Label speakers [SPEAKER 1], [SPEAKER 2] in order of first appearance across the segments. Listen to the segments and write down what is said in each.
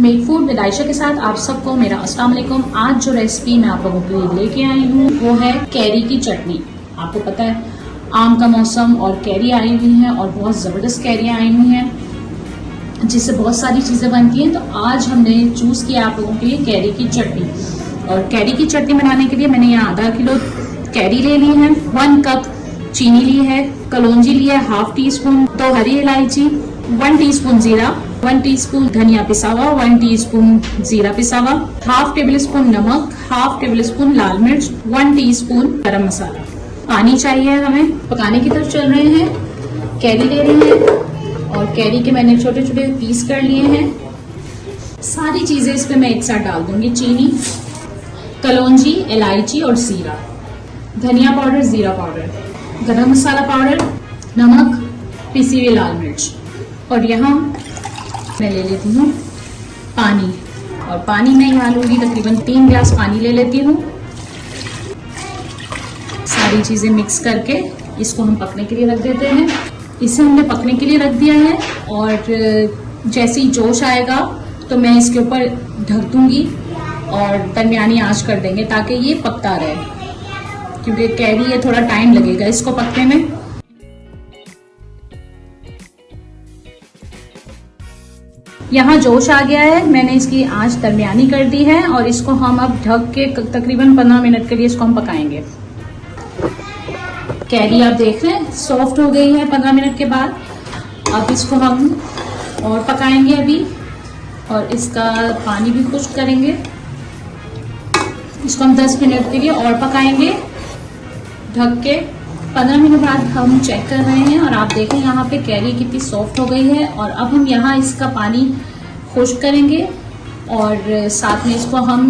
[SPEAKER 1] Make food with Ayesha के साथ आप सबको मेरा अस्सलाम वालेकुम। आज जो रेसिपी मैं आप लोगों के लिए लेके आई हूँ वो है कैरी की चटनी। आपको पता है आम का मौसम और कैरी आई हुई है और बहुत ज़बरदस्त कैरियाँ आई हुई हैं जिससे बहुत सारी चीज़ें बनती हैं। तो आज हमने चूज़ किया आप लोगों के लिए कैरी की चटनी। और कैरी की चटनी बनाने के लिए मैंने यहाँ आधा किलो कैरी ले ली है, 1 कप चीनी ली है, कलौंजी ली है ½ टीस्पून, 2 हरी इलायची, 1 टीस्पून जीरा, 1 टीस्पून धनिया पिसा हुआ, 1 टीस्पून जीरा पिसा हुआ, ½ टेबल स्पून नमक, ½ टेबल स्पून लाल मिर्च, 1 टीस्पून गरम मसाला। पानी चाहिए हमें। पकाने की तरफ चल रहे हैं। कैरी ले रहे हैं और कैरी के मैंने छोटे छोटे पीस कर लिए हैं। सारी चीजें इस पे मैं एक साथ डाल दूंगी। चीनी, कलौंजी, इलायची और जीरा, धनिया पाउडर, जीरा पाउडर, गरम मसाला पाउडर, नमक, पिसी हुई लाल मिर्च। और यहाँ मैं ले लेती हूँ पानी। और पानी मैं यहाँ लूँगी तकरीबन 3 गिलास पानी ले लेती हूँ। सारी चीज़ें मिक्स करके इसको हम पकने के लिए रख देते हैं। इसे हमने पकने के लिए रख दिया है और जैसे ही जोश आएगा तो मैं इसके ऊपर ढक दूँगी और दरमियानी आंच कर देंगे ताकि ये पकता रहे, क्योंकि कैरी है थोड़ा टाइम लगेगा इसको पकने में। यहाँ जोश आ गया है, मैंने इसकी आंच दरमियानी कर दी है और इसको हम अब ढक के तकरीबन 15 मिनट के लिए इसको हम पकाएंगे। कैरी आप देख रहे हैं सॉफ्ट हो गई है 15 मिनट के बाद। अब इसको हम और पकाएंगे अभी और इसका पानी भी खुश्क करेंगे। इसको हम 10 मिनट के लिए और पकाएंगे ढक के। 15 मिनट बाद हम चेक कर रहे हैं और आप देखें यहाँ पे कैरी कितनी सॉफ्ट हो गई है। और अब हम यहाँ इसका पानी खुश्क करेंगे और साथ में इसको हम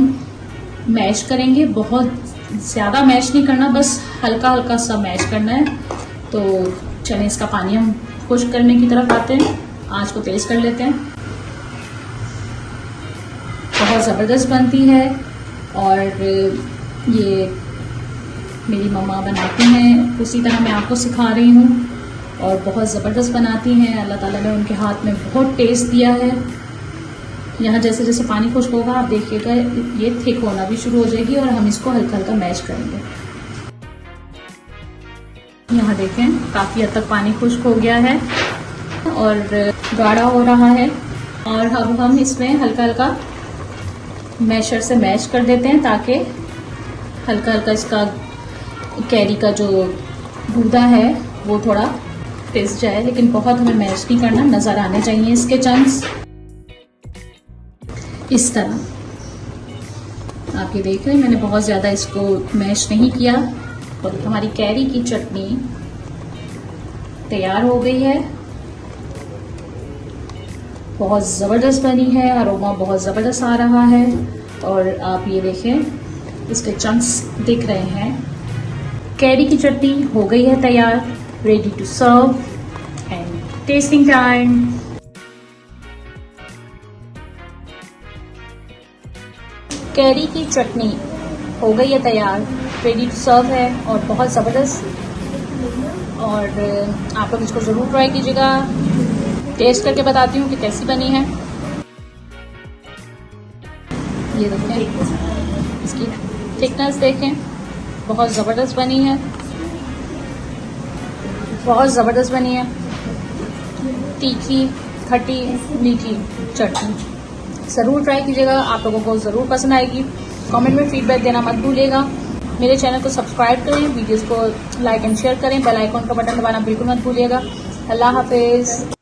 [SPEAKER 1] मैश करेंगे। बहुत ज़्यादा मैश नहीं करना, बस हल्का हल्का सा मैश करना है। तो चलें इसका पानी हम खुश्क करने की तरफ आते हैं। आँच को तेज़ कर लेते हैं। बहुत ज़बरदस्त बनती है और ये मेरी मम्मा बनाती हैं, उसी तरह मैं आपको सिखा रही हूँ और बहुत ज़बरदस्त बनाती हैं। अल्लाह ताला ने उनके हाथ में बहुत टेस्ट दिया है। यहाँ जैसे जैसे पानी खुश्क होगा आप देखिएगा ये थिक होना भी शुरू हो जाएगी और हम इसको हल्का हल्का मैश करेंगे। यहाँ देखें काफ़ी हद तक पानी खुश्क हो गया है और गाढ़ा हो रहा है। और अब हम इसमें हल्का हल्का मैशर से मैश कर देते हैं ताकि हल्का हल्का इसका कैरी का जो गूदा है वो थोड़ा पिस जाए, लेकिन बहुत हमें मैश नहीं करना। नज़र आने चाहिए इसके चंक्स इस तरह। आप ये देख रहे हैं मैंने बहुत ज़्यादा इसको मैश नहीं किया और हमारी कैरी की चटनी तैयार हो गई है। बहुत ज़बरदस्त बनी है, अरोमा बहुत ज़बरदस्त आ रहा है। और आप ये देखें इसके चंक्स दिख रहे हैं। कैरी की चटनी हो गई है तैयार, ready to serve and tasting time. कैरी की चटनी हो गई है तैयार, रेडी टू सर्व है और बहुत ज़बरदस्त। और आप लोग इसको ज़रूर ट्राई कीजिएगा। टेस्ट करके बताती हूँ कि कैसी बनी है। ये देखें इसकी थिकनेस देखें, बहुत ज़बरदस्त बनी है, बहुत ज़बरदस्त बनी है। तीखी, खट्टी, मीठी चटनी ज़रूर ट्राई कीजिएगा, आप लोगों को ज़रूर पसंद आएगी। कमेंट में फीडबैक देना मत भूलिएगा। मेरे चैनल को सब्सक्राइब करें, वीडियोस को लाइक एंड शेयर करें, बेल आइकॉन का बटन दबाना बिल्कुल मत भूलिएगा। अल्लाह हाफिज़।